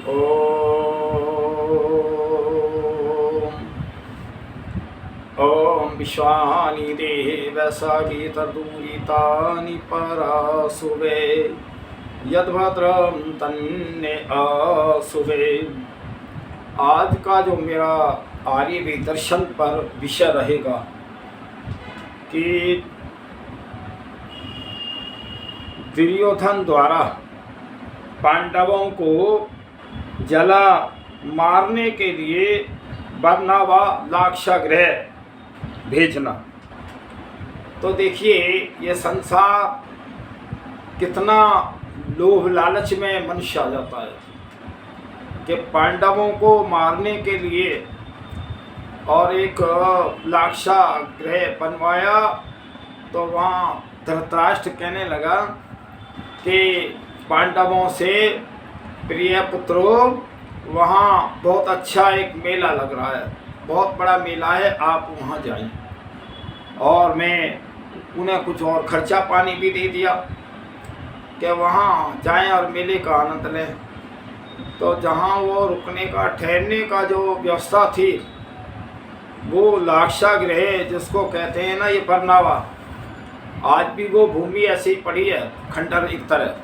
ॐ विश्वानि देव सवितर्दुरितानि परासुवे यद्भद्रं तन्ने आसुवे। आज का जो मेरा आर्य दर्शन पर विषय रहेगा कि दुर्योधन द्वारा पांडवों को जला मारने के लिए वरना व लाक्षागृह भेजना। तो देखिए ये संसार कितना लोभ लालच में मनुष्य आ जाता है कि पांडवों को मारने के लिए और एक लाक्षागृह बनवाया। तो वहाँ धृतराष्ट्र कहने लगा कि पांडवों से प्रिय पुत्रों वहाँ बहुत अच्छा एक मेला लग रहा है, बहुत बड़ा मेला है, आप वहाँ जाएं। और मैं उन्हें कुछ और खर्चा पानी भी दे दिया कि वहाँ जाएं और मेले का आनंद लें। तो जहाँ वो रुकने का ठहरने का जो व्यवस्था थी वो लाक्षागृह जिसको कहते हैं ना, ये बरनावा, आज भी वो भूमि ऐसी ही पड़ी है, खंडर एक तरह।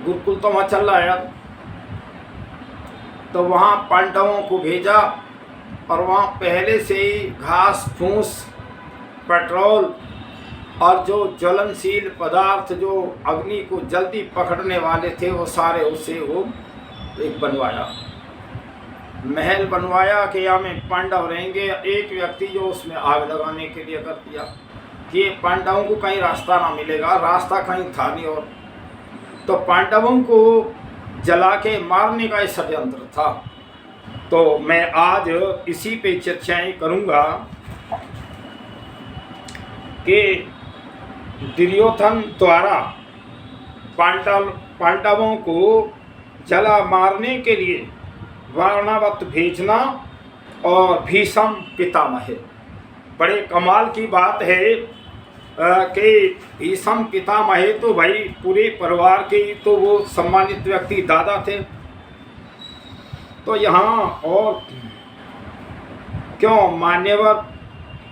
गुरुकुल तो वहाँ चल रहा है यार। तो वहाँ पांडवों को भेजा और वहाँ पहले से ही घास फूस, पेट्रोल और जो ज्वलनशील पदार्थ जो अग्नि को जल्दी पकड़ने वाले थे वो सारे उससे वो एक बनवाया, महल बनवाया कि यहाँ में पांडव रहेंगे। एक व्यक्ति जो उसमें आग लगाने के लिए कर दिया कि पांडवों को कहीं रास्ता ना मिलेगा, रास्ता कहीं था नहीं। और तो पांडवों को जला के मारने का षड्यंत्र था। तो मैं आज इसी पे चर्चाएं करूंगा कि दुर्योधन द्वारा पांडवों को जला मारने के लिए वारणावत भेजना और भीष्म पितामह। बड़े कमाल की बात है कि भीष्म पितामह तो भाई पूरे परिवार के तो वो सम्मानित व्यक्ति दादा थे। तो यहाँ और क्यों मान्यवर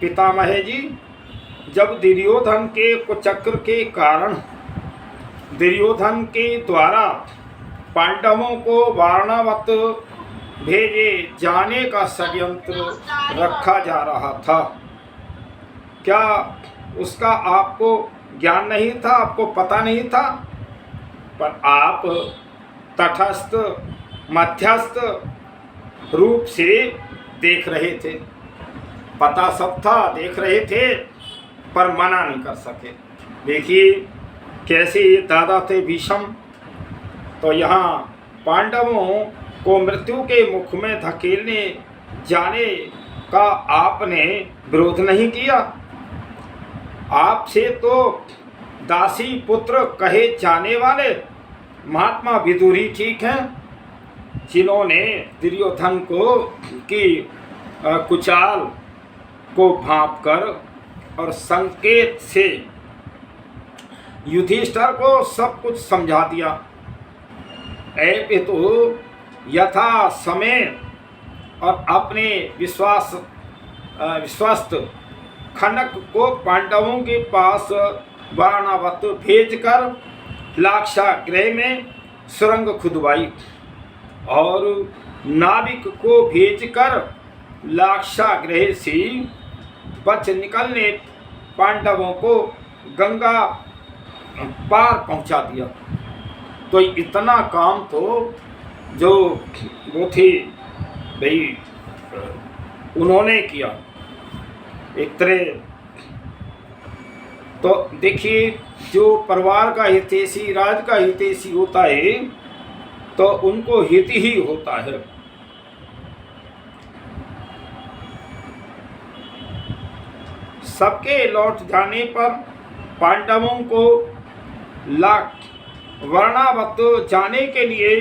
पितामह जी, जब दुर्योधन के कुचक्र के कारण दुर्योधन के द्वारा पांडवों को वारणावत भेजे जाने का षड्यंत्र रखा जा रहा था, क्या उसका आपको ज्ञान नहीं था, आपको पता नहीं था? पर आप तटस्थ मध्यस्थ रूप से देख रहे थे, पता सब था, देख रहे थे, पर मना नहीं कर सके। देखिए कैसे दादा थे भीष्म। तो यहाँ पांडवों को मृत्यु के मुख में धकेलने जाने का आपने विरोध नहीं किया। आपसे तो दासी पुत्र कहे जाने वाले महात्मा विदुर ही ठीक हैं, जिन्होंने दुर्योधन को की कुचाल को भांप कर और संकेत से युधिष्ठिर को सब कुछ समझा दिया। ऐसे तो यथा समय और अपने विश्वस्त खनक को पांडवों के पास वारणावत भेजकर लाक्षागृह में सुरंग खुदवाई और नाविक को भेजकर लाक्षागृह से बच निकलने पांडवों को गंगा पार पहुंचा दिया। तो इतना काम तो जो वो थे भाई उन्होंने किया एक तरह। तो देखिए जो परिवार का हितैषी, राज का हितैषी होता है तो उनको हित ही होता है। सबके लौट जाने पर पांडवों को वारणावत जाने के लिए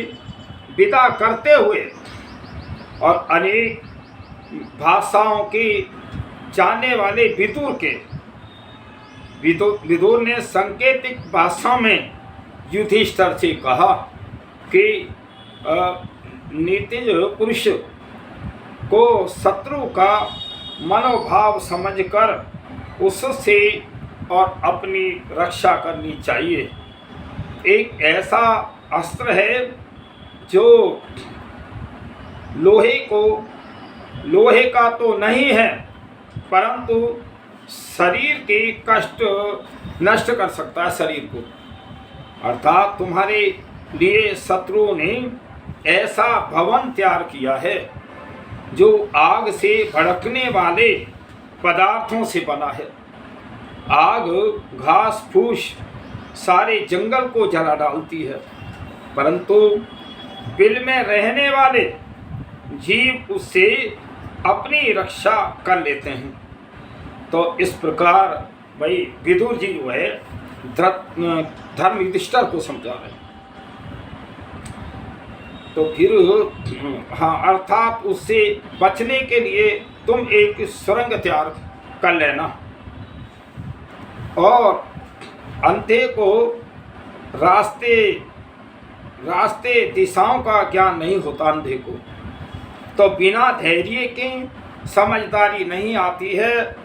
विदा करते हुए और अनेक भाषाओं की जानने वाले विदुर ने सांकेतिक भाषा में युधिष्ठिर से कहा कि नीतिज पुरुष को शत्रु का मनोभाव समझकर उससे और अपनी रक्षा करनी चाहिए। एक ऐसा अस्त्र है जो लोहे का तो नहीं है, परंतु शरीर के कष्ट नष्ट कर सकता है शरीर को। अर्थात तुम्हारे लिए शत्रुओं ने ऐसा भवन तैयार किया है जो आग से भड़कने वाले पदार्थों से बना है। आग घास फूस सारे जंगल को जला डालती है, परंतु बिल में रहने वाले जीव उससे अपनी रक्षा कर लेते हैं। तो इस प्रकार भाई विदुर जी जो है धर्म युधिष्ठिर को समझा रहे हैं। तो फिर अर्थात उससे बचने के लिए तुम एक सुरंग तैयार कर लेना, और अंधे को रास्ते दिशाओं का ज्ञान नहीं होता। अंधे को तो बिना धैर्य के समझदारी नहीं आती है।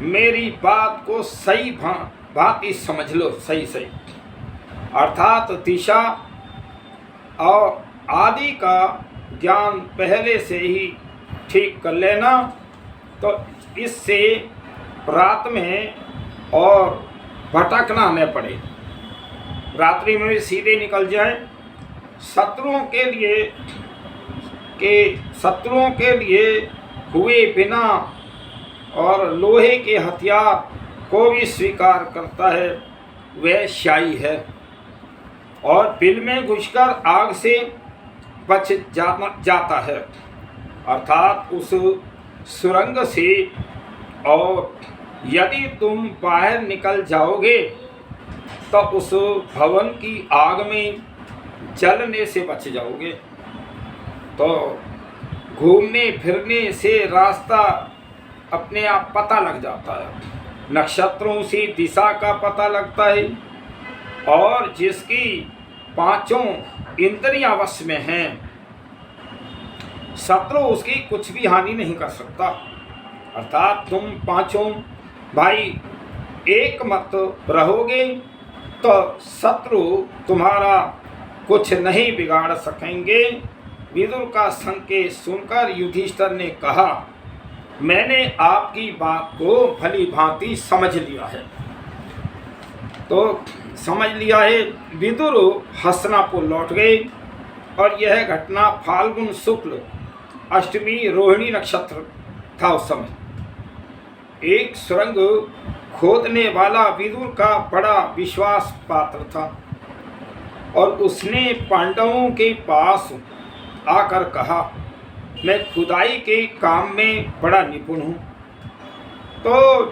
मेरी बात को सही भांति समझ लो, सही अर्थात दिशा और आदि का ज्ञान पहले से ही ठीक कर लेना, तो इससे रात में और भटकना न पड़े, रात्रि में भी सीधे निकल जाए। शत्रुओं के लिए हुए बिना और लोहे के हथियार को भी स्वीकार करता है, वह शाही है, और बिल में घुसकर आग से बच जाता है। अर्थात उस सुरंग से, और यदि तुम बाहर निकल जाओगे तो उस भवन की आग में जलने से बच जाओगे। तो घूमने फिरने से रास्ता अपने आप पता लग जाता है, नक्षत्रों से दिशा का पता लगता है, और जिसकी पांचों इंद्रियां वश में हैं, शत्रु उसकी कुछ भी हानि नहीं कर सकता। अर्थात तुम पांचों भाई एक मत रहोगे तो शत्रु तुम्हारा कुछ नहीं बिगाड़ सकेंगे। विदुर का संकेत सुनकर युधिष्ठिर ने कहा, मैंने आपकी बात को भली भांति समझ लिया है। तो समझ लिया है। विदुर हस्तिनापुर लौट गए, और यह घटना फाल्गुन शुक्ल अष्टमी रोहिणी नक्षत्र था। उस समय एक सुरंग खोदने वाला विदुर का बड़ा विश्वास पात्र था, और उसने पांडवों के पास आकर कहा, मैं खुदाई के काम में बड़ा निपुण हूँ, तो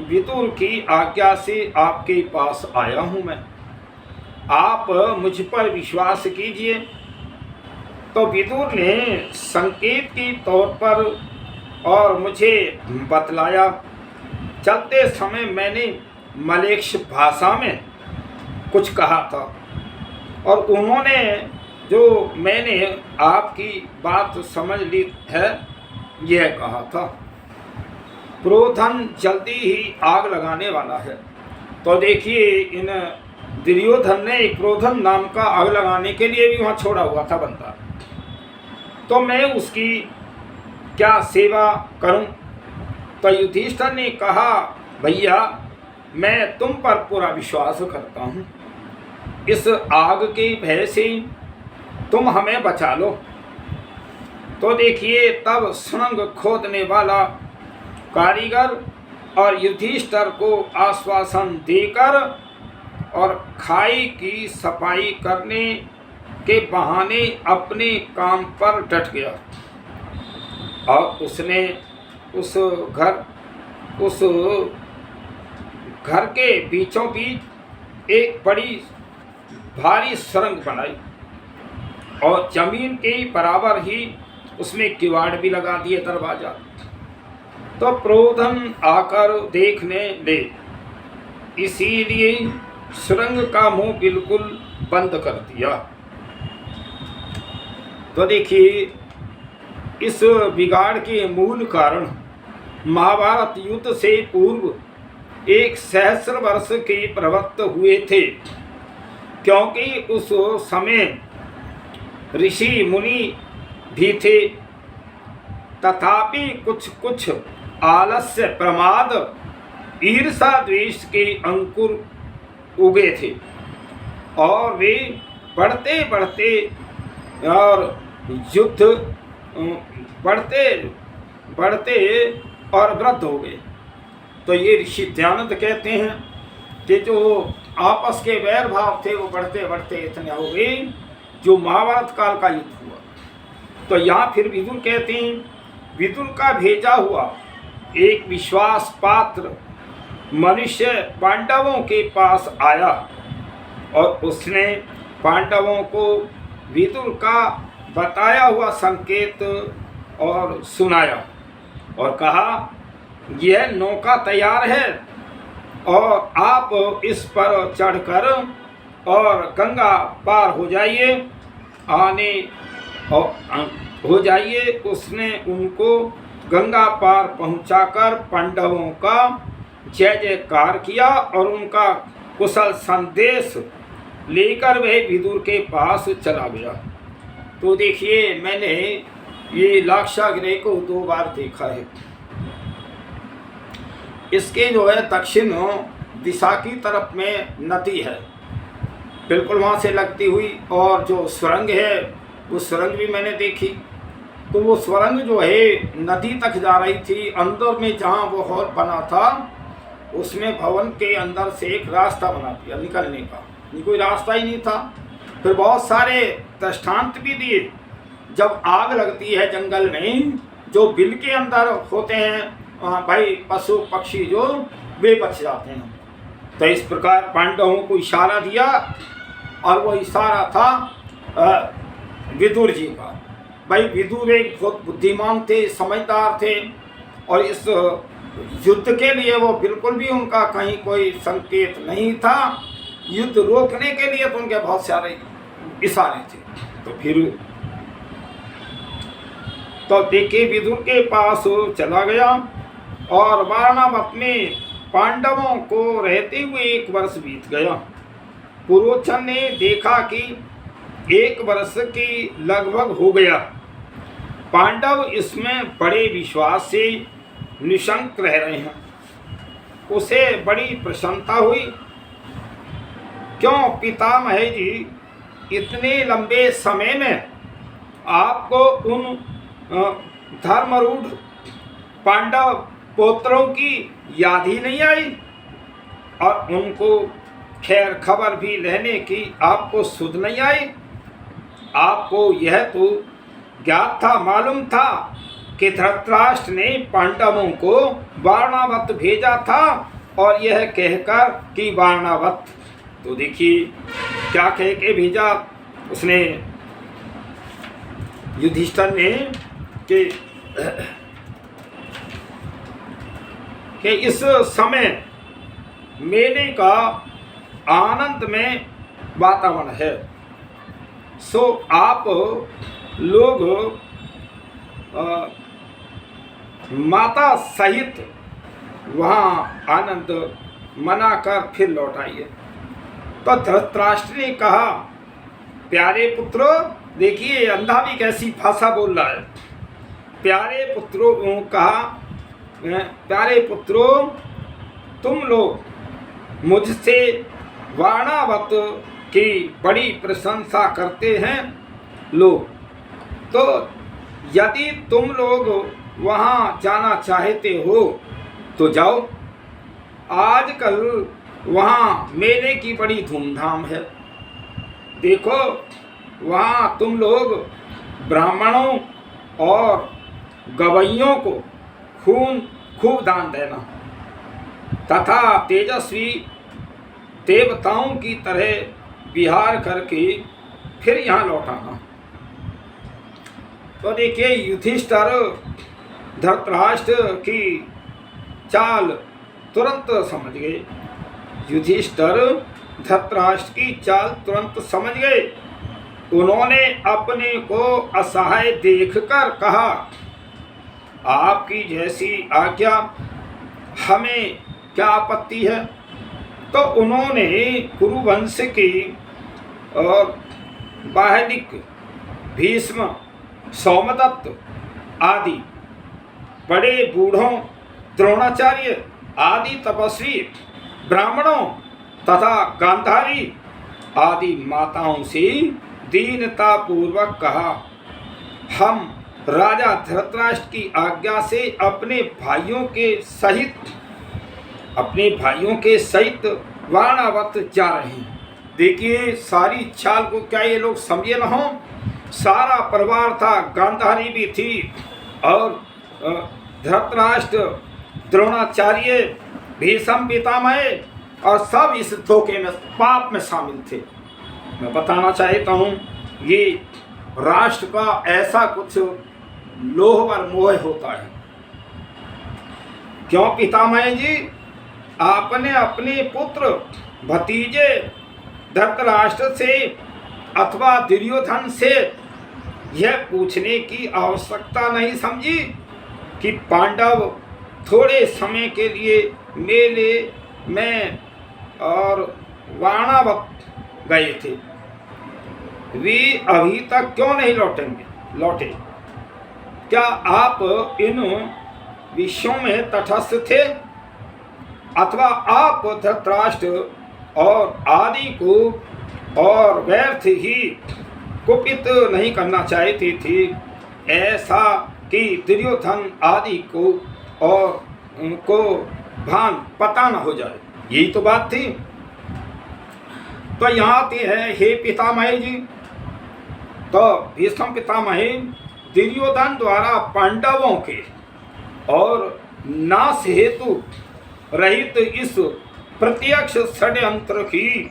विदुर की आज्ञा से आपके पास आया हूँ मैं, आप मुझ पर विश्वास कीजिए। तो विदुर ने संकेत के तौर पर और मुझे बतलाया। चलते समय मैंने मलेक्ष भाषा में कुछ कहा था, और उन्होंने जो मैंने आपकी बात समझ ली है यह कहा था, क्रोधन जल्दी ही आग लगाने वाला है। तो देखिए, इन दुर्योधन ने क्रोधन नाम का आग लगाने के लिए भी वहाँ छोड़ा हुआ था बंदा, तो मैं उसकी क्या सेवा करूं? तो युधिष्ठिर ने कहा, भैया मैं तुम पर पूरा विश्वास करता हूं, इस आग के भय से तुम हमें बचा लो। तो देखिए, तब सुरंग खोदने वाला कारीगर और युधिष्ठिर को आश्वासन देकर और खाई की सफाई करने के बहाने अपने काम पर डट गया, और उसने उस घर के बीचों बीच एक बड़ी भारी सुरंग बनाई, और जमीन के बराबर ही उसमें किवाड़ भी लगा दिए, दरवाजा। तो क्रोधन आकर देखने ले, इसीलिए सुरंग का मुंह बिल्कुल बंद कर दिया। तो देखिए, इस बिगाड़ के मूल कारण महाभारत युद्ध से पूर्व 1 सहस्र वर्ष के प्रवृत्त हुए थे, क्योंकि उस समय ऋषि मुनि भी थे, तथापि कुछ कुछ आलस्य, प्रमाद, ईर्षा, द्वेष के अंकुर उगे थे और वे बढ़ते बढ़ते और युद्ध बढ़ते बढ़ते और वृद्ध हो गए। तो ये ऋषि दयानंद कहते हैं कि जो आपस के वैर भाव थे वो बढ़ते बढ़ते इतने हो गए जो महाभारत काल का युद्ध हुआ। तो यहाँ फिर विदुर कहते हैं, विदुर का भेजा हुआ एक विश्वास पात्र मनुष्य पांडवों के पास आया और उसने पांडवों को विदुर का बताया हुआ संकेत और सुनाया और कहा, यह नौका तैयार है और आप इस पर चढ़कर और गंगा पार हो जाइए, आने और हो जाइए। उसने उनको गंगा पार पहुंचाकर पांडवों का जय जयकार किया और उनका कुशल संदेश लेकर वह विदुर के पास चला गया। तो देखिए, मैंने ये लाक्षागृह को 2 बार देखा है। इसके जो है दक्षिण दिशा की तरफ में नदी है, बिल्कुल वहाँ से लगती हुई, और जो सुरंग है वो सुरंग भी मैंने देखी। तो वो सुरंग जो है नदी तक जा रही थी। अंदर में जहाँ वो हॉल बना था उसमें भवन के अंदर से एक रास्ता बना दिया निकलने का, कोई रास्ता ही नहीं था। फिर बहुत सारे दृष्टांत भी दिए। जब आग लगती है जंगल में, जो बिल के अंदर होते हैं भाई पशु पक्षी जो, वे बच जाते हैं। तो इस प्रकार पांडवों को इशारा दिया और वो इशारा था विदुर जी का। भाई विदुर एक बहुत बुद्धिमान थे, समझदार थे, और इस युद्ध के लिए वो बिल्कुल भी उनका कहीं कोई संकेत नहीं था। युद्ध रोकने के लिए तो उनके बहुत सारे इशारे थे। तो फिर तो देखिए, विदुर के पास चला गया और वारणावत में पांडवों को रहते हुए 1 वर्ष बीत गया। पुरोचन ने देखा कि 1 वर्ष की लगभग हो गया। पांडव इसमें बड़े विश्वास से निशंक रह रहे हैं। उसे बड़ी प्रसन्नता हुई। क्यों पितामह जी, इतने लंबे समय में आपको उन धर्मरूढ़ पांडव पुत्रों की याद ही नहीं आई और उनको खैर खबर भी लेने की आपको सुध नहीं आई? आपको यह तो ज्ञात था, मालूम था कि धृतराष्ट्र ने पांडवों को वारणावत भेजा था, और यह कहकर कि वारणावत, तो देखिए क्या कह के भेजा उसने युधिष्ठिर ने कि इस समय मेले का आनंद में वातावरण है, सो आप लोग माता सहित वहाँ आनंद मनाकर फिर लौट आइए। तो धृतराष्ट्र ने कहा, प्यारे पुत्रों, देखिए अंधा भी कैसी भाषा बोल रहा है। प्यारे पुत्रों कहा, प्यारे पुत्रों, तुम लोग मुझसे वारणावत की बड़ी प्रशंसा करते हैं लोग, तो यदि तुम लोग वहाँ जाना चाहते हो तो जाओ। आजकल वहाँ मेले की बड़ी धूमधाम है। देखो, वहाँ तुम लोग ब्राह्मणों और गवैयों को खूब दान देना तथा तेजस्वी देवताओं की तरह विहार करके फिर यहाँ लौटाना। तो देखिए, युधिष्ठिर धृतराष्ट्र की चाल तुरंत समझ गए। युधिष्ठिर धृतराष्ट्र की चाल तुरंत समझ गए। उन्होंने अपने को असहाय देखकर कहा, आपकी जैसी आज्ञा, हमें क्या आपत्ति है। तो उन्होंने कुरुवंश की और बाहलिक, भीष्म, सोमदत्त आदि बड़े बूढ़ों, द्रोणाचार्य आदि तपस्वी ब्राह्मणों तथा गांधारी आदि माताओं से दीनता पूर्वक कहा, हम राजा धृतराष्ट्र की आज्ञा से अपने भाइयों के सहित वाणावत जा रहे हैं। देखिए सारी चाल को क्या ये लोग समझे न हो। सारा परिवार था, गांधारी भी थी और धृतराष्ट्र, द्रोणाचार्य, भीष्म पितामह और सब इस धोखे में, पाप में शामिल थे। मैं बताना चाहता हूँ ये राष्ट्र का ऐसा कुछ लोह व मोह होता है। क्यों पितामह जी, आपने अपने पुत्र भतीजे धृतराष्ट्र से अथवा दुर्योधन से यह पूछने की आवश्यकता नहीं समझी कि पांडव थोड़े समय के लिए मेले में और वाणावत गए थे, वे अभी तक क्यों नहीं लौटे। क्या आप इन विषयों में तटस्थ थे अथवा आप धृतराष्ट्र और आदि को और व्यर्थ ही कुपित नहीं करना चाहते थे, ऐसा कि दुर्योधन आदि को और उनको भान पता न हो जाए। यही तो बात थी। तो यहाँ आती है, हे पितामह जी, तो भीष्म पितामह दुर्योधन द्वारा पांडवों के और नाश हेतु रहित इस प्रत्यक्ष षड्यंत्र की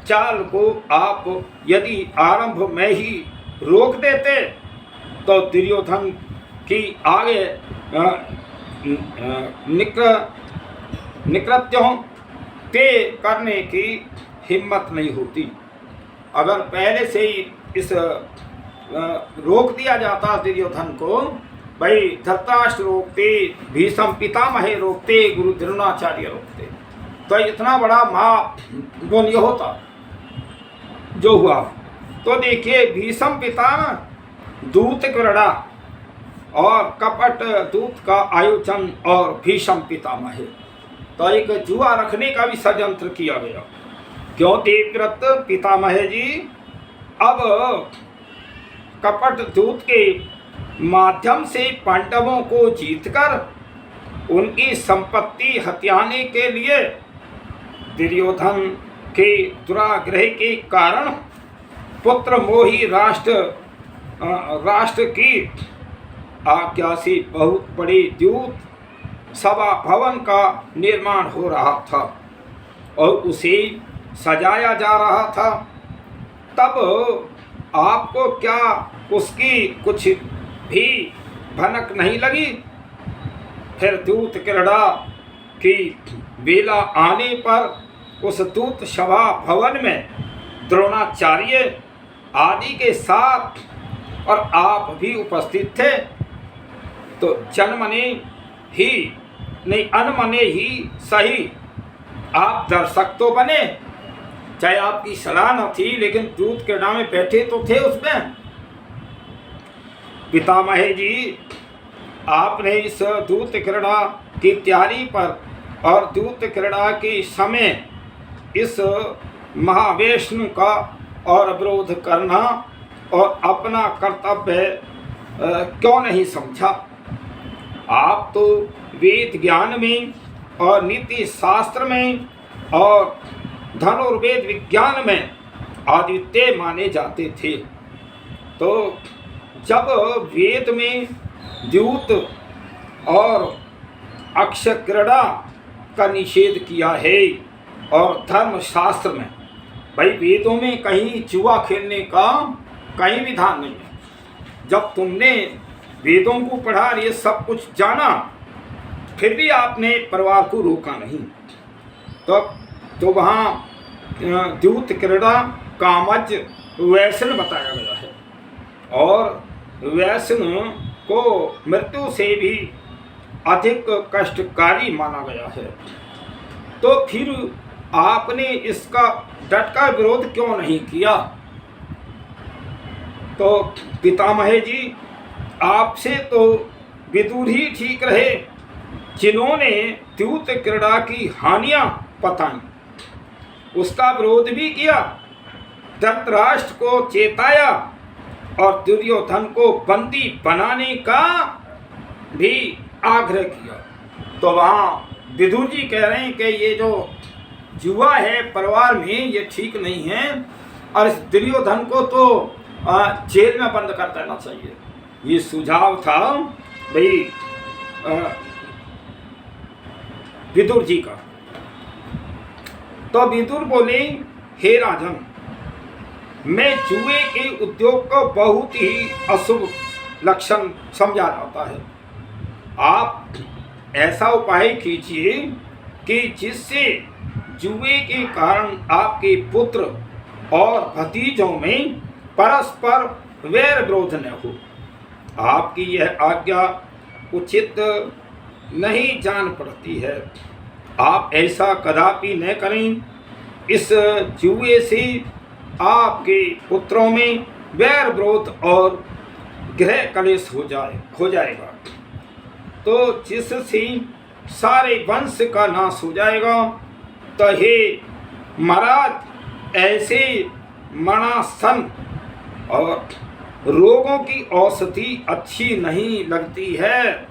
चाल को आप यदि आरंभ में ही रोक देते तो दुर्योधन की आगे निकृत्यों ते करने की हिम्मत नहीं होती। अगर पहले से ही इस रोक दिया जाता दुर्योधन को, भाई धृतराष्ट्र रोकते, भीष्म पितामह रोकते, गुरु द्रोणाचार्य रोकते, तो इतना बड़ा महागुण ये होता जो हुआ। तो देखिए भीष्म पितामह दूत क्रीड़ा और कपट दूत का आयोजन और भीष्म पितामह, तो एक जुआ रखने का भी षड्यंत्र किया गया। क्यों देवव्रत पितामह जी, अब कपट दूत के माध्यम से पांडवों को जीतकर उनकी संपत्ति हथियाने के लिए दुर्योधन के दुराग्रह के कारण पुत्र मोही राष्ट्र की आज्ञा से बहुत बड़े द्यूत सभा भवन का निर्माण हो रहा था और उसे सजाया जा रहा था। तब आपको क्या उसकी कुछ भी भनक नहीं लगी? फिर दूत क्रीड़ा की बेला आने पर उस दूत सभा भवन में द्रोणाचार्य आदि के साथ और आप भी उपस्थित थे, तो जनमने ही नहीं अनमने ही सही आप दर्शक तो बने, चाहे आपकी सलाह न थी, लेकिन दूत क्रीड़ा में बैठे तो थे उसमें। पितामह जी, आपने इस दूत क्रीड़ा की तैयारी पर और दूत क्रीड़ा के समय इस महावैष्णु का और विरोध करना और अपना कर्तव्य क्यों नहीं समझा? आप तो वेद ज्ञान में और नीति शास्त्र में और धनुर्वेद विज्ञान में अद्वितीय माने जाते थे। तो जब वेद में द्यूत और अक्षय क्रीड़ा का निषेध किया है और धर्मशास्त्र में, भाई वेदों में कहीं जुआ खेलने का कहीं विधान नहीं है। जब तुमने वेदों को पढ़ा, ये सब कुछ जाना, फिर भी आपने परिवार को रोका नहीं, तो वहाँ द्यूत क्रीड़ा, कामज व्यसन बताया गया है और व्यसन को मृत्यु से भी अधिक कष्टकारी माना गया है। तो फिर आपने इसका डट का विरोध क्यों नहीं किया? तो पितामह जी, आपसे तो विदुर ही ठीक रहे, जिन्होंने द्यूत क्रीड़ा की हानियां बताई, उसका विरोध भी किया, धृतराष्ट्र को चेताया और दुर्योधन को बंदी बनाने का भी आग्रह किया। तो वहाँ विदुर जी कह रहे हैं कि ये जो जुआ है परिवार में ये ठीक नहीं है और इस दुर्योधन को तो जेल में बंद कर देना चाहिए। ये सुझाव था भाई विदुर जी का। तो विदुर बोले, हे राजन, मैं जुए के उद्योग को बहुत ही अशुभ लक्षण समझा जाता है। आप ऐसा उपाय कीजिए कि जिससे जुए के कारण आपके पुत्र और भतीजों में परस्पर वैर विरोध न हो। आपकी यह आज्ञा उचित नहीं जान पड़ती है। आप ऐसा कदापि न करें। इस जुए से आपके पुत्रों में वैर विरोध और गृह कलेश हो जाएगा, तो जिससे सारे वंश का नाश हो जाएगा। तो हे महाराज, ऐसे मणासन और रोगों की औषधि अच्छी नहीं लगती है।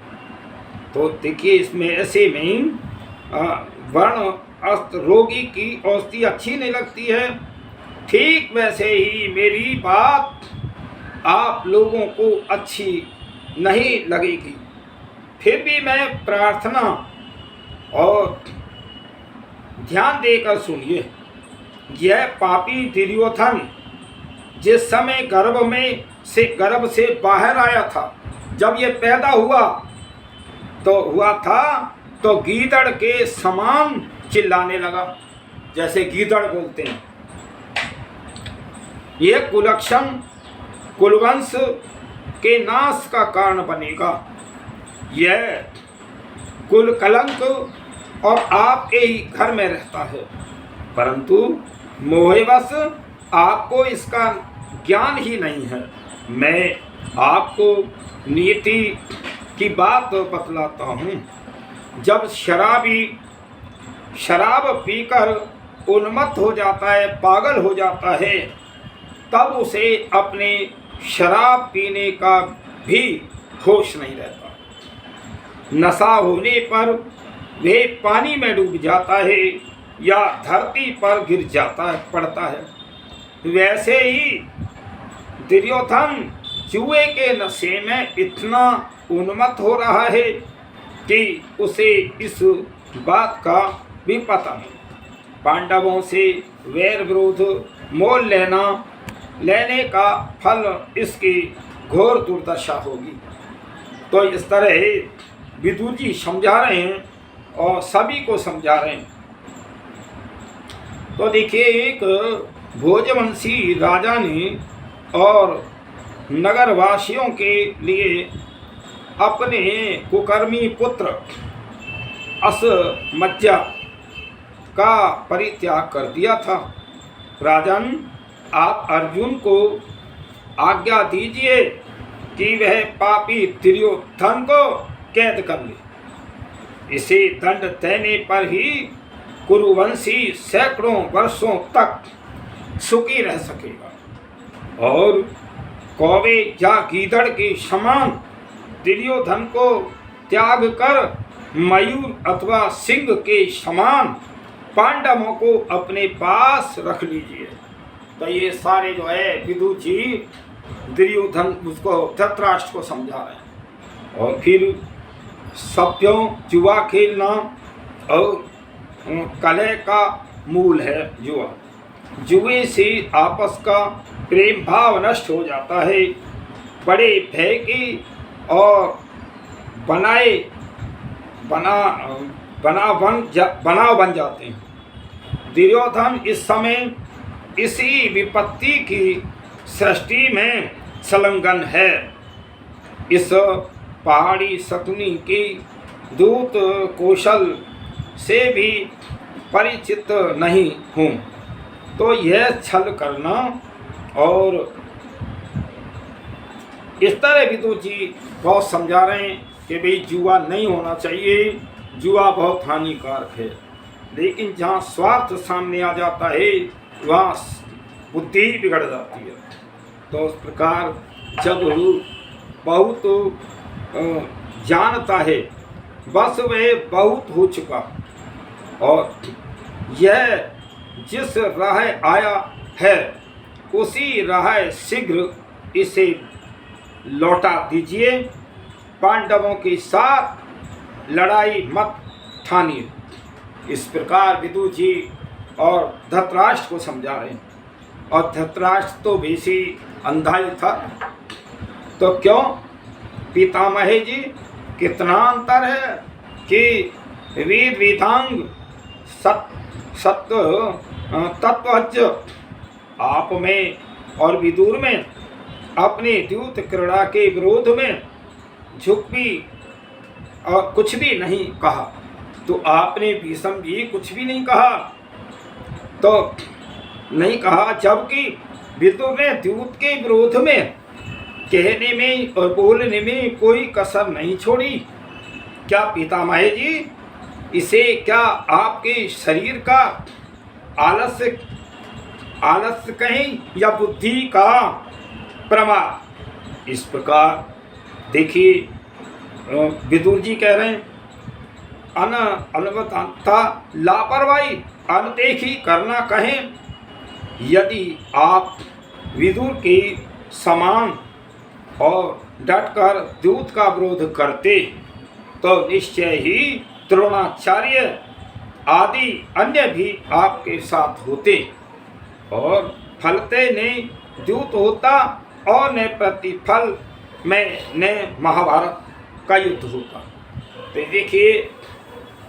तो देखिए, इसमें ऐसे में वर्ण अस्त रोगी की औषधि अच्छी नहीं लगती है, ठीक वैसे ही मेरी बात आप लोगों को अच्छी नहीं लगेगी। फिर भी मैं प्रार्थना और ध्यान देकर सुनिए। यह पापी दुर्योधन जिस समय गर्भ से बाहर आया था, जब ये पैदा हुआ था तो गीदड़ के समान चिल्लाने लगा, जैसे गीदड़ बोलते हैं। ये कुलक्षण कुलवंश के नाश का कारण बनेगा। यह कुल कलंक और आपके ही घर में रहता है, परंतु मोहवश आपको इसका ज्ञान ही नहीं है। मैं आपको नीति की बात बतलाता हूँ। जब शराब पीकर उन्मत्त हो जाता है, पागल हो जाता है, तब उसे अपने शराब पीने का भी होश नहीं रहता। नशा होने पर वह पानी में डूब जाता है या धरती पर गिर पड़ता है। वैसे ही दुर्योधन जुए के नशे में इतना उन्मत्त हो रहा है कि उसे इस बात का भी पता नहीं। पांडवों से वैर विरोध मोल लेने का फल इसकी घोर दुर्दशा होगी। तो इस तरह विदुर जी समझा रहे हैं और सभी को समझा रहे हैं। तो देखिए, एक भोजवंशी राजा ने और नगरवासियों के लिए अपने कुकर्मी पुत्र असमज्जा का परित्याग कर दिया था। राजन, आप अर्जुन को आज्ञा दीजिए कि वह पापी दुर्योधन को कैद कर ले। इसे दंड देने पर ही कुरुवंशी सैकड़ों वर्षों तक सुखी रह सकेगा और कौवे या गीदड़ के समान दुर्योधन को त्याग कर मयूर अथवा सिंह के समान पांडवों को अपने पास रख लीजिए। तो ये सारे जो है विदुर जी दुर्योधन उसको धृतराष्ट्र को समझा रहे हैं। और फिर सभ्यों जुआ खेलना और कलह का मूल है जुआ। जुए से आपस का प्रेम भाव नष्ट हो जाता है, बड़े भय की और बनाव बन जाते हैं। दुर्योधन इस समय इसी विपत्ति की सृष्टि में संलग्न है। इस पहाड़ी शकुनी की दूत कौशल से भी परिचित नहीं हूँ। तो यह छल करना और इस तरह विदुर जी बहुत समझा रहे हैं कि भाई जुआ नहीं होना चाहिए, जुआ बहुत हानिकारक है। लेकिन जहाँ स्वार्थ सामने आ जाता है वहाँ बुद्धि बिगड़ जाती है। तो उस प्रकार जब बहुत जानता है बस वह बहुत हो चुका, और यह जिस राह आया है उसी राह शीघ्र इसे लौटा दीजिए। पांडवों के साथ लड़ाई मत ठानिए। इस प्रकार विदुर जी और धृतराष्ट्र को समझा रहे हैं। और धृतराष्ट्र तो बेसी अंधा ही था। तो क्यों पितामह जी, कितना अंतर है कि वीर वेदांग सत्य तत्वज्ञ आप में और विदुर में अपने द्यूत क्रीड़ा के विरोध में झुक भी और कुछ भी नहीं कहा। तो आपने भीष्म जी कुछ भी नहीं कहा, तो नहीं कहा, जबकि विदुर ने द्यूत के विरोध में कहने में और बोलने में कोई कसर नहीं छोड़ी। क्या पितामह जी, इसे क्या आपके शरीर का आलस्य कहें या बुद्धि का प्रमाद? इस प्रकार देखिए विदुर जी कह रहे हैं अनवतता लापरवाही अनदेखी करना कहें। यदि आप विदुर के समान और डटकर द्यूत का विरोध करते तो निश्चय ही द्रोणाचार्य आदि अन्य भी आपके साथ होते, और फलते ने द्यूत होता और ने प्रतिफल में ने महाभारत का युद्ध होता। तो देखिए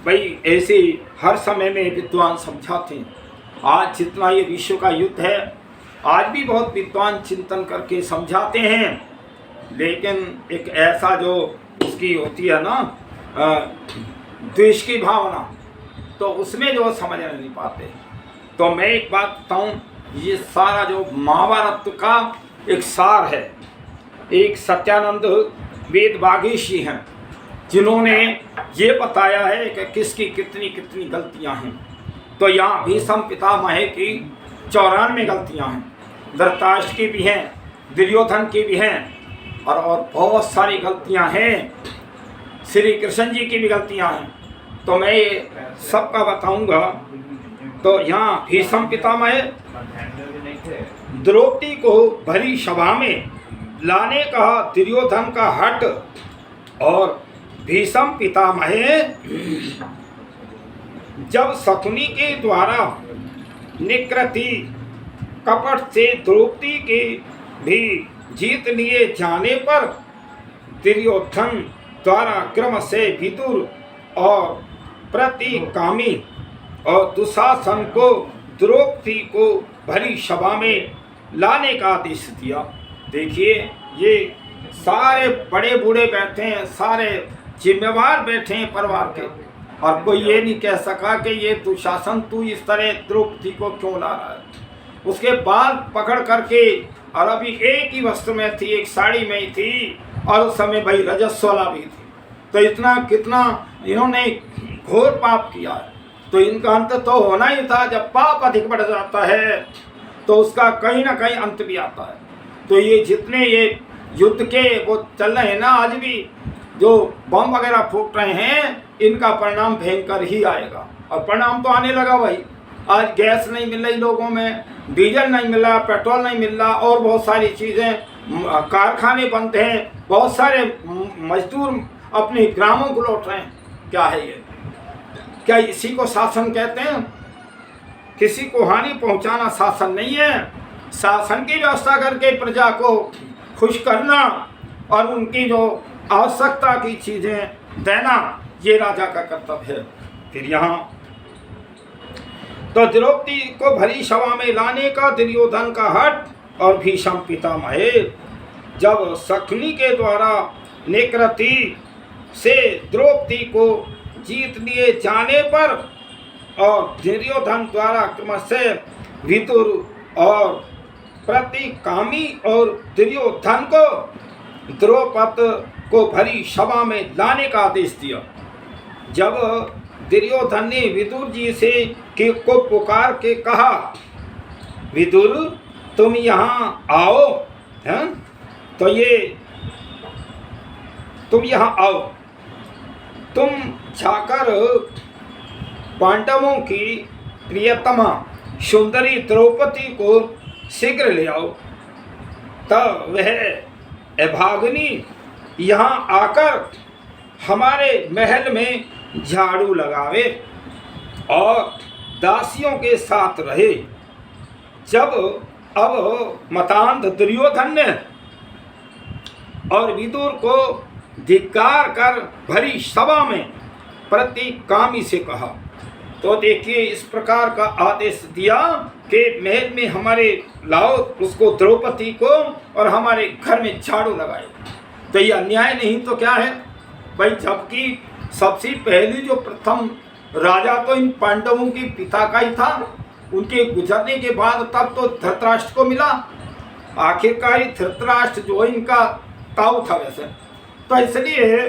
भाई ऐसे हर समय में विद्वान समझाते हैं। आज जितना ये विश्व का युद्ध है, आज भी बहुत विद्वान चिंतन करके समझाते हैं, लेकिन एक ऐसा जो उसकी होती है ना द्वेष की भावना, तो उसमें जो समझ नहीं पाते। तो मैं एक बात बताऊं, ये सारा जो महाभारत का एक सार है। एक सत्यानंद वेद वागीशी हैं जिन्होंने ये बताया है कि किसकी कितनी कितनी गलतियां हैं। तो यहाँ भीष्म पितामह की 94 गलतियां हैं, धृतराष्ट्र की भी हैं, दुर्योधन की भी हैं, और बहुत सारी गलतियां हैं, श्री कृष्ण जी की भी गलतियां हैं। तो मैं ये सबका बताऊंगा। तो यहाँ भीष्म पितामह द्रौपदी को भरी सभा में लाने का दुर्योधन का हट, और भीष्म पितामह जब शकुनी के द्वारा निकृति कपट से द्रौपदी के भी जीत लिए जाने पर दुर्योधन द्वारा क्रम से विदुर और प्रतिकामी और दुशासन को द्रौपदी को भरी सभा में लाने का आदेश दिया। देखिए ये सारे बड़े बूढ़े बैठे हैं, सारे जिम्मेवार बैठे हैं परिवार के, और कोई ये नहीं कह सका कि ये दुशासन तू इस तरह द्रौपदी को क्यों ला रहा है। उसके बाल पकड़ करके, और अभी एक ही वस्त्र में थी, एक साड़ी में ही थी, और उस समय भाई रजस्वला भी थी। तो इतना कितना इन्होंने घोर पाप किया है। तो इनका अंत तो होना ही था। जब पाप अधिक बढ़ जाता है तो उसका कहीं ना कहीं अंत भी आता है। तो ये जितने ये युद्ध के वो चल रहे हैं ना, आज भी जो बम वगैरह फूट रहे हैं, इनका परिणाम भयंकर ही आएगा। और परिणाम तो आने लगा भाई। आज गैस नहीं मिल रही लोगों में, डीजल नहीं मिल रहा, पेट्रोल नहीं मिल रहा, और बहुत सारी चीज़ें, कारखाने बंद हैं, बहुत सारे मजदूर अपने ग्रामों को लौट रहे हैं। क्या है ये? क्या इसी को शासन कहते हैं? किसी को हानि पहुंचाना शासन नहीं है। शासन की व्यवस्था करके प्रजा को खुश करना और उनकी जो आवश्यकता की चीज़ें देना, ये राजा का कर्तव्य है। फिर यहाँ तो द्रौपदी को भरी सभा में लाने का दुर्योधन का हट, और भीष्म पितामह, जब शकुनी के द्वारा निकृति से द्रौपदी को जीत लिए जाने पर और दुर्योधन द्वारा क्रमशः विदुर और प्रतिकामी और दुर्योधन को द्रौपदी को भरी सभा में लाने का आदेश दिया। जब दुर्योधन ने विदुर जी से को पुकार के कहा, विदुर तुम यहाँ आओ, हैं? तो ये तुम यहाँ आओ, तुम जाकर पांडवों की प्रियतमा सुंदरी द्रौपदी को शीघ्र ले आओ। तब वह अभागिनी यहाँ आकर हमारे महल में झाड़ू लगावे और दासियों के साथ रहे। जब अब मतांध दुर्योधन ने और विदुर को धिक्कार कर भरी सभा में प्रतिकामी से कहा, तो देखिए इस प्रकार का आदेश दिया कि महल में हमारे लाओ उसको, द्रौपदी को, और हमारे घर में झाड़ू लगाए। तो ये अन्याय नहीं तो क्या है भाई? जबकि सबसे पहले जो प्रथम राजा तो इन पांडवों के पिता का ही था, उनके गुजरने के बाद तब तो धृतराष्ट्र को मिला। आखिरकार धृतराष्ट्र जो इनका ताऊ था वैसे, तो इसलिए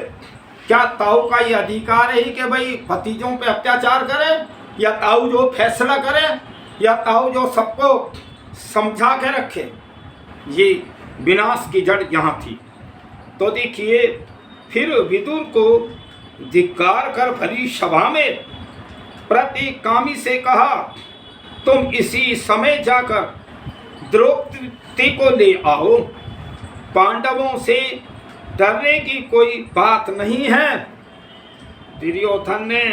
क्या ताऊ का ये अधिकार है कि भाई भतीजों पे अत्याचार करे, या ताऊ जो फैसला करे, या ताऊ जो सबको समझा के रखे? ये विनाश की जड़ यहाँ थी। तो देखिए फिर विदुर को धिक्कार कर भरी सभा में प्रतिकामी से कहा, तुम इसी समय जाकर द्रौपदी को ले आओ, पांडवों से डरने की कोई बात नहीं है। दुर्योधन ने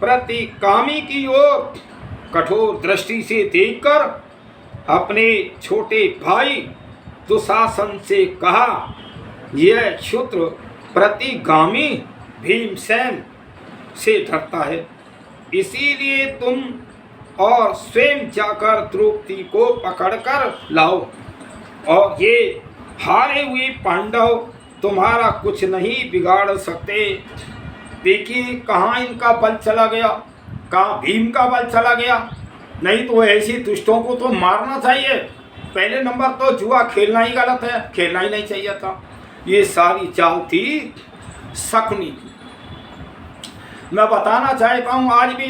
प्रतिकामी की ओर कठोर दृष्टि से देखकर अपने छोटे भाई दुशासन से कहा, यह क्षुद्र प्रतिगामी भीमसेन से डरता है, इसीलिए तुम और स्वयं जाकर द्रौपदी को पकड़कर लाओ, और ये हारे हुए पांडव तुम्हारा कुछ नहीं बिगाड़ सकते। देखिए कहाँ इनका बल चला गया, कहाँ भीम का बल चला गया। नहीं तो ऐसी दुष्टों को तो मारना चाहिए। पहले नंबर तो जुआ खेलना ही गलत है, खेलना ही नहीं चाहिए था। ये सारी चाल थी शकुनी की। मैं बताना चाहता हूँ आज भी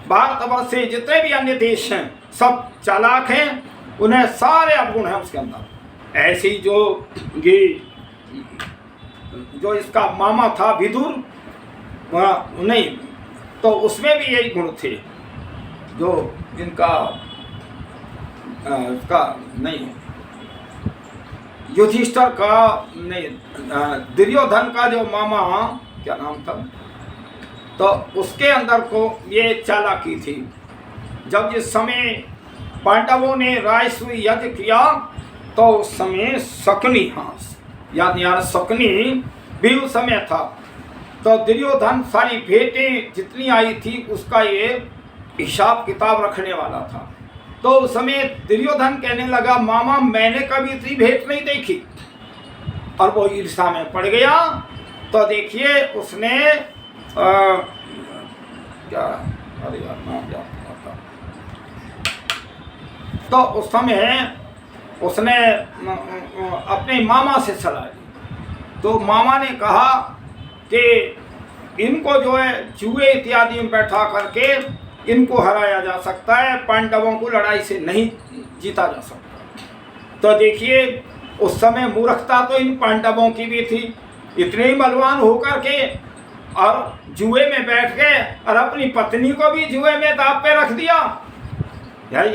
भारतवर्ष से जितने भी अन्य देश हैं सब चालाक हैं, उन्हें सारे अवगुण हैं उसके अंदर। ऐसी जो इसका मामा था विदुर, नहीं तो उसमें भी यही गुण थे, जो इनका इसका नहीं युधिष्ठिर का नहीं, दुर्योधन का जो मामा क्या नाम था, तो उसके अंदर को ये चालाकी थी। जब जिस समय पांडवों ने रायसूय यज्ञ किया तो उस समय शकुनी, हाँ याद शकुनी भी उस समय था। तो दुर्योधन सारी भेंटें जितनी आई थी उसका ये हिसाब किताब रखने वाला था। तो उस समय दुर्योधन कहने लगा, मामा मैंने कभी इतनी भेंट नहीं देखी, और वो ईर्ष्या में पड़ गया। तो देखिए उसने क्या, अरे यार नाम याद था, तो उस समय उसने अपने मामा से सलाह ली। तो मामा ने कहा कि इनको जो है जुए इत्यादि में बैठा करके इनको हराया जा सकता है, पांडवों को लड़ाई से नहीं जीता जा सकता। तो देखिए उस समय मूर्खता तो इन पांडवों की भी थी, इतने ही बलवान होकर के और जुए में बैठ गए और अपनी पत्नी को भी जुए में दांव पे रख दिया। यार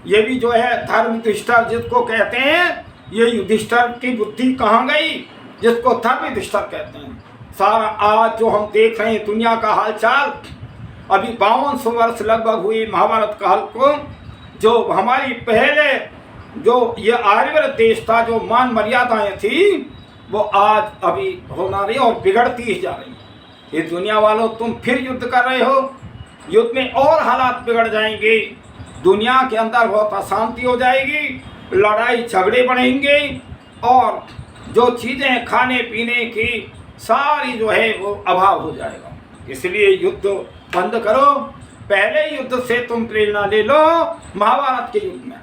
ये भी जो है धर्म युधिष्ठिर जिसको कहते हैं, ये युधिष्ठिर की बुद्धि कहाँ गई जिसको धर्म युधिष्ठिर कहते हैं। सारा आज जो हम देख रहे हैं दुनिया का हालचाल, अभी 5200 वर्ष लगभग हुई महाभारत काल को, जो हमारी पहले जो ये आर्यवर्त देश था, जो मान मर्यादाएं थी, वो आज अभी होना रही और बिगड़ती ही जा रही। ये दुनिया वालों तुम फिर युद्ध कर रहे हो, युद्ध में और हालात बिगड़ जाएंगे, दुनिया के अंदर बहुत अशांति हो जाएगी, लड़ाई झगड़े बढ़ेंगे और जो चीज़ें खाने पीने की सारी जो है वो अभाव हो जाएगा। इसलिए युद्ध बंद करो। पहले युद्ध से तुम प्रेरणा ले लो। महाभारत के युद्ध में,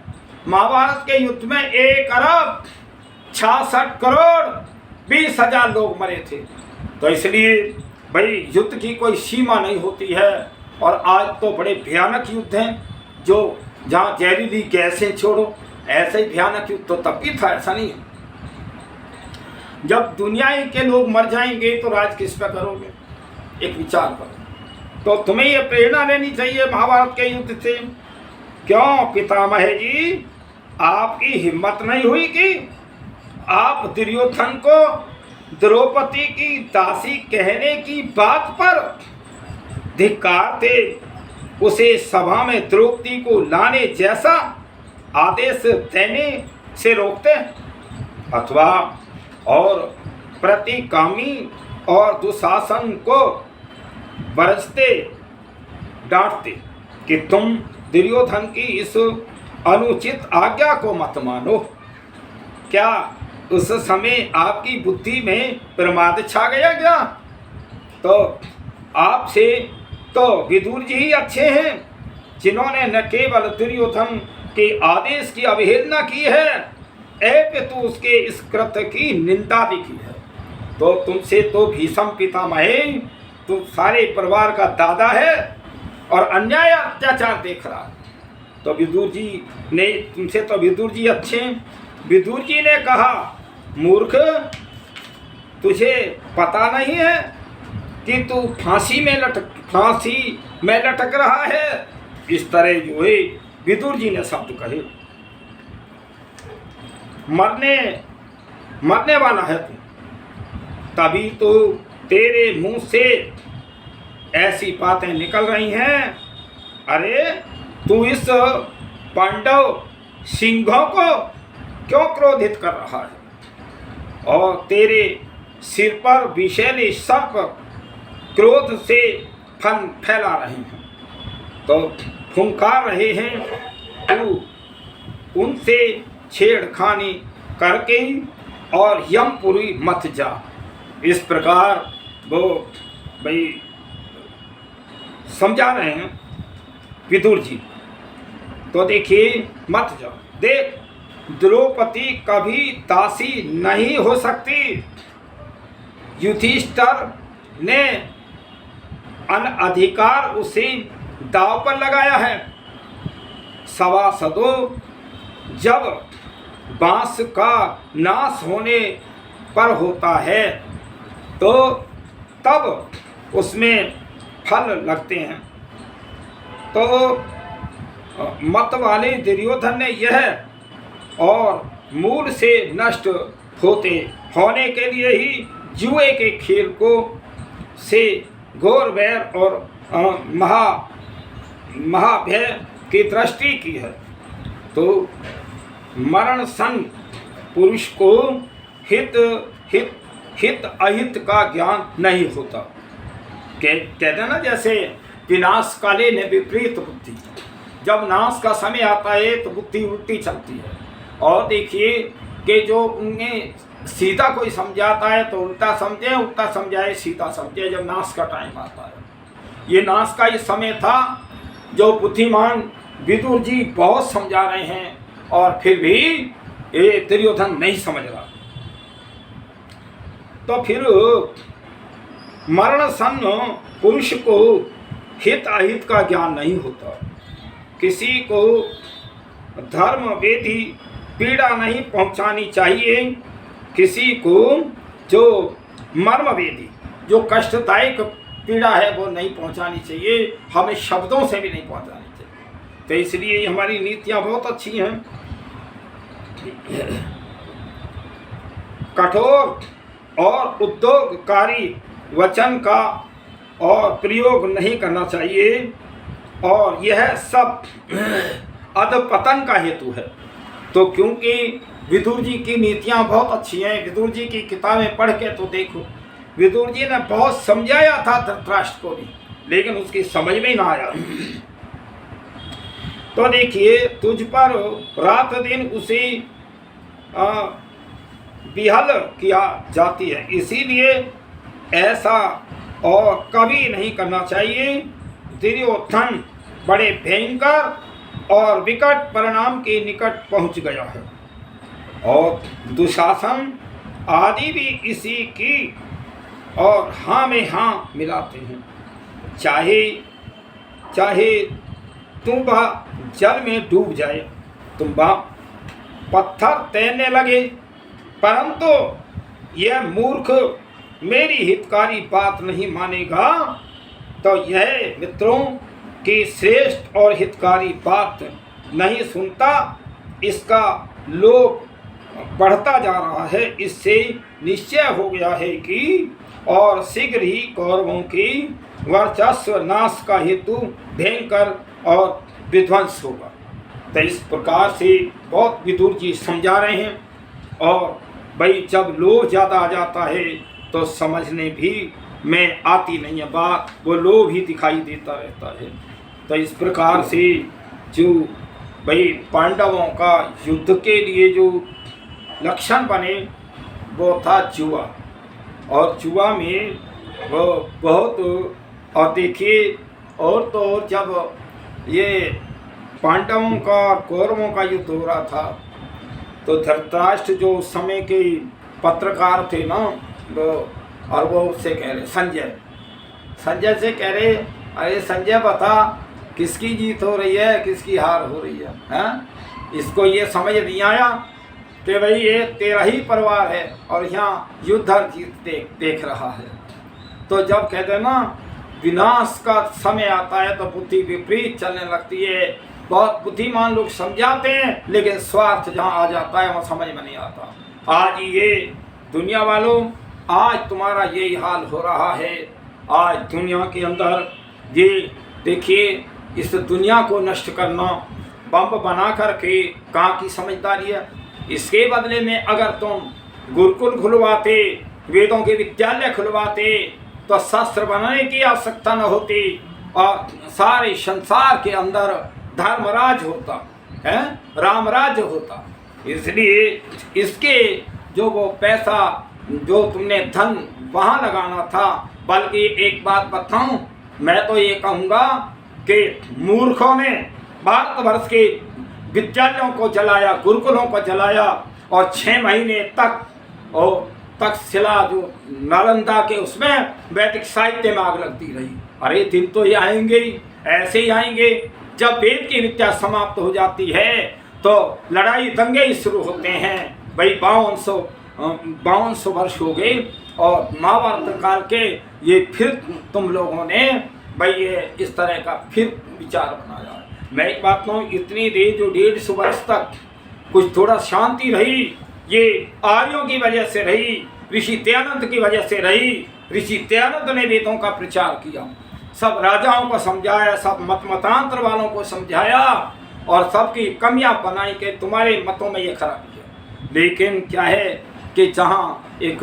महाभारत के युद्ध में 1,66,20,000 लोग मरे थे। तो इसलिए भाई युद्ध की कोई सीमा नहीं होती है। और आज तो बड़े भयानक युद्ध हैं, जो जहाँ जहरीली गैसें छोड़ो, ऐसे ही भयानक युद्ध तो तब भी था, ऐसा नहीं है। जब दुनिया के लोग मर जाएंगे तो राज किस पर करोगे? एक विचार करो। तो तुम्हें ये प्रेरणा लेनी चाहिए महाभारत के युद्ध से। क्यों पितामह जी, आपकी हिम्मत नहीं हुई कि आप दुर्योधन को द्रौपदी की दासी कहने की बात पर धिक्कारते, उसे सभा में द्रौपदी को लाने जैसा आदेश देने से रोकते, अथवा और प्रतिकामी और दुशासन को बरसते डांटते कि तुम दुर्योधन की इस अनुचित आज्ञा को मत मानो। क्या उस समय आपकी बुद्धि में प्रमाद छा गया क्या? तो आपसे तो विदुर जी ही अच्छे हैं, जिन्होंने न केवल दुर्योधन के आदेश की अवहेलना की है, अपितु उसके इस कृत्य की निंदा भी की है। तो तुमसे तो भीष्म पितामह, तुम सारे परिवार का दादा है और अन्याय अत्याचार देख रहा है। तो विदुर जी ने, तुमसे तो विदुर जी अच्छे हैं। विदुर जी ने कहा, मूर्ख, तुझे पता नहीं है कि तू फांसी में लटक रहा है? इस तरह जो है विदुर जी ने शब्द कहे। मरने वाला है तू, तभी तो तेरे मुंह से ऐसी बातें निकल रही हैं। अरे तू इस पांडव सिंहों को क्यों क्रोधित कर रहा है? और तेरे सिर पर विषैले सर्प क्रोध से फैला रहे हैं, तो फुंकार रहे हैं। तू उनसे छेड़खानी करके और यमपुरी मत जा। इस प्रकार वो भाई समझा रहे हैं विदुर जी। तो देखिए, मत जाओ। देख, द्रौपदी कभी दासी नहीं हो सकती। युधिष्ठिर ने अनधिकार उसे दांव पर लगाया है। सभासदों, जब बांस का नाश होने पर होता है तो तब उसमें फल लगते हैं। तो मत वाले दुर्योधन ने यह और मूल से नष्ट होने के लिए ही जुए के खेल को से घोर वैर और महाभय की दृष्टि की है। तो मरण सन पुरुष को हित अहित का ज्ञान नहीं होता। कहते हैं ना, जैसे विनाश काले ने विपरीत बुद्धि। जब नाश का समय आता है तो बुद्धि उल्टी चलती है। और देखिए कि जो उन्हें सीधा कोई समझाता है तो उल्टा समझे, उल्टा समझाए सीधा समझे। जब नाश का टाइम आता है, ये नाश का ये समय था जो बुद्धिमान विदुर जी बहुत समझा रहे हैं, और फिर भी ये दुर्योधन नहीं समझ रहा। तो फिर मरण सन पुरुष को हित अहित का ज्ञान नहीं होता। किसी को धर्म वेदी पीड़ा नहीं पहुंचानी चाहिए। किसी को जो मर्म वेदी, जो कष्टदायक पीड़ा है, वो नहीं पहुंचानी चाहिए। हमें शब्दों से भी नहीं पहुंचानी चाहिए। तो इसलिए हमारी नीतियां बहुत अच्छी हैं। कठोर और उद्योगकारी वचन का और प्रयोग नहीं करना चाहिए, और यह सब अधपतन का हेतु है। तो क्योंकि विदुर जी की नीतियां बहुत अच्छी हैं, विदुर जी की किताबें पढ़ के तो देखो, विदुर जी ने बहुत समझाया था धृतराष्ट्र को भी, लेकिन उसकी समझ में ना आया। तो देखिए तुझ पर रात दिन उसे बिहल किया जाती है, इसीलिए ऐसा और कभी नहीं करना चाहिए। दुर्योधन बड़े भयंकर और विकट परिणाम के निकट पहुंच गया है और दुशासन आदि भी इसी की और हाँ में हाँ मिलाते हैं। चाहे चाहे तुम वह जल में डूब जाए, तुम वह पत्थर तैरने लगे, परंतु यह मूर्ख मेरी हितकारी बात नहीं मानेगा। तो यह मित्रों की श्रेष्ठ और हितकारी बात नहीं सुनता, इसका लोभ बढ़ता जा रहा है। इससे निश्चय हो गया है कि और शीघ्र ही कौरवों की वर्चस्व नाश का हेतु भयंकर और विध्वंस होगा। तो इस प्रकार से बहुत विदुर जी समझा रहे हैं। और भाई जब लोभ ज़्यादा आ जाता है तो समझने भी में आती नहीं है बात, वो लोभ ही दिखाई देता रहता है। तो इस प्रकार से जो भाई पांडवों का युद्ध के लिए जो लक्षण बने वो था जुआ, और जुआ में वो बहुत, और देखिए और तो और जब ये पांडवों का कौरवों का युद्ध हो रहा था तो धृतराष्ट्र जो उस समय के पत्रकार थे ना, वो और वो उससे कह रहे संजय से कह रहे, अरे संजय बता किसकी जीत हो रही है किसकी हार हो रही है, हैं? इसको ये समझ नहीं आया कि भाई ये तेरा ही परिवार है और यहाँ युद्ध हर जीत देख रहा है। तो जब कहते हैं ना विनाश का समय आता है तो बुद्धि विपरीत चलने लगती है। बहुत बुद्धिमान लोग समझाते हैं लेकिन स्वार्थ जहाँ आ जाता है वहाँ समझ में नहीं आता। आज ये दुनिया वालों, आज तुम्हारा यही हाल हो रहा है। आज दुनिया के अंदर ये देखिए, इस दुनिया को नष्ट करना, बम बना करके कहाँ की समझदारी है। इसके बदले में अगर तुम गुरुकुल खुलवाते, वेदों के विद्यालय खुलवाते तो शस्त्र बनाने की आवश्यकता न होती और सारे संसार के अंदर धर्मराज होता है, रामराज्य होता। इसलिए इसके जो वो पैसा जो तुमने धन वहाँ लगाना था, बल्कि एक बात बताऊं, मैं तो ये कहूँगा कि मूर्खों ने भारतवर्ष के विद्यालयों को जलाया, गुरुकुलों को जलाया और 6 महीने तक और तक्षशिला जो नालंदा के उसमें वैदिक साहित्य में आग लगती रही। अरे दिन तो ये आएंगे ही, ऐसे ही आएंगे। जब वेद की विद्या समाप्त हो जाती है तो लड़ाई दंगे ही शुरू होते हैं। भाई 5200 वर्ष हो गए और महाभारत काल के ये फिर तुम लोगों ने भाई ये इस तरह का फिर विचार बनाया। मैं एक बात कहूँ, इतनी देर जो 150 वर्ष तक कुछ थोड़ा शांति रही, ये आर्यों की वजह से रही, ऋषि दयानंद की वजह से रही। ऋषि दयानंद ने वेदों का प्रचार किया, सब राजाओं को समझाया, सब मतांतर वालों को समझाया और सबकी कमियां बनाई कि तुम्हारे मतों में ये खराबी है। लेकिन क्या है कि जहाँ एक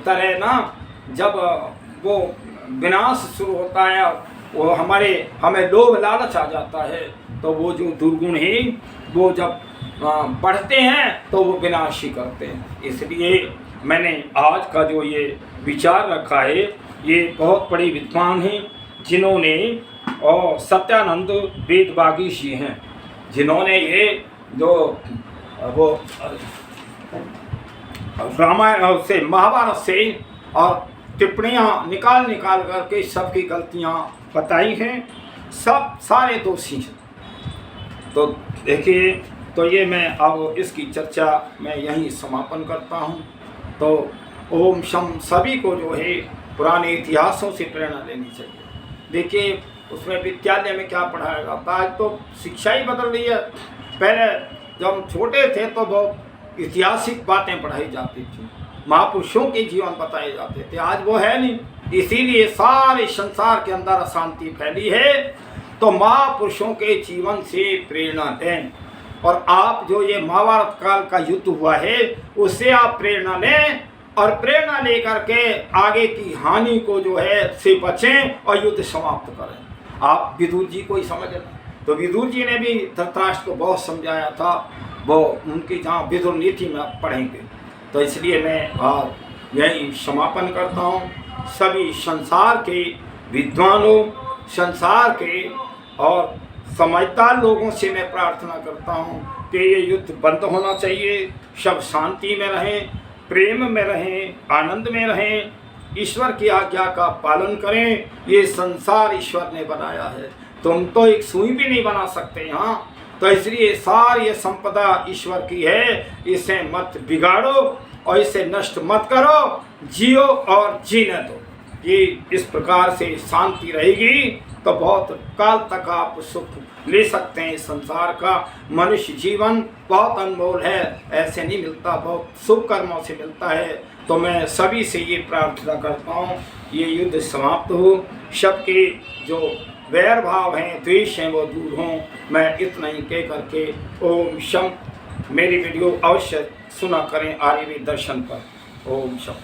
तरह ना जब वो विनाश शुरू होता है, वो हमें लोभ लालच आ जाता है, तो वो जो दुर्गुण है वो जब बढ़ते हैं तो वो विनाश ही करते हैं। इसलिए मैंने आज का जो ये विचार रखा है, ये बहुत बड़े विद्वान हैं जिन्होंने, और सत्यानंद वेदबागी जी हैं जिन्होंने ये जो वो रामायण से महाभारत से और टिप्पणियाँ निकाल करके सबकी गलतियाँ बताई हैं। सब सारे दोषी हैं। तो देखिए, तो ये मैं अब इसकी चर्चा मैं यहीं समापन करता हूँ। तो ओम शम सभी को जो है पुराने इतिहासों से प्रेरणा लेनी चाहिए। देखिए उसमें विद्यालय में क्या पढ़ाया जाता है, तो शिक्षा ही बदल रही है। पहले जब हम छोटे थे तो बहुत ऐतिहासिक बातें पढ़ाई जाती थी, महापुरुषों के जीवन बताए जाते थे, आज वो है नहीं। इसीलिए सारे संसार के अंदर अशांति फैली है। तो महापुरुषों के जीवन से प्रेरणा लें, और आप जो ये महाभारत काल का युद्ध हुआ है उससे आप प्रेरणा लें और प्रेरणा लेकर के आगे की हानि को जो है से बचें और युद्ध समाप्त करें। आप विदुर जी को ही समझ लें, तो विदुर जी ने भी धृतराष्ट्र को बहुत समझाया था, वो उनकी जहाँ विदुर नीति में आप पढ़ेंगे। तो इसलिए मैं आज यही समापन करता हूँ। सभी संसार के विद्वानों, संसार के और समझदार लोगों से मैं प्रार्थना करता हूँ कि ये युद्ध बंद होना चाहिए, सब शांति में रहें, प्रेम में रहें, आनंद में रहें, ईश्वर की आज्ञा का पालन करें। ये संसार ईश्वर ने बनाया है, तुम तो एक सुई भी नहीं बना सकते यहाँ। तो इसलिए सारी ये संपदा ईश्वर की है, इसे मत बिगाड़ो और इसे नष्ट मत करो, जियो और जीने दो। ये इस प्रकार से शांति रहेगी तो बहुत काल तक आप सुख ले सकते हैं। संसार का मनुष्य जीवन बहुत अनमोल है, ऐसे नहीं मिलता, बहुत शुभ कर्मों से मिलता है। तो मैं सभी से ये प्रार्थना करता हूँ ये युद्ध समाप्त हो, सबके जो वैर भाव हैं, द्वेष हैं, वो दूर हों। मैं इतना ही कह करके ओम शम। मेरी वीडियो अवश्य सुना करें आर्यवेद दर्शन पर। ओम शम।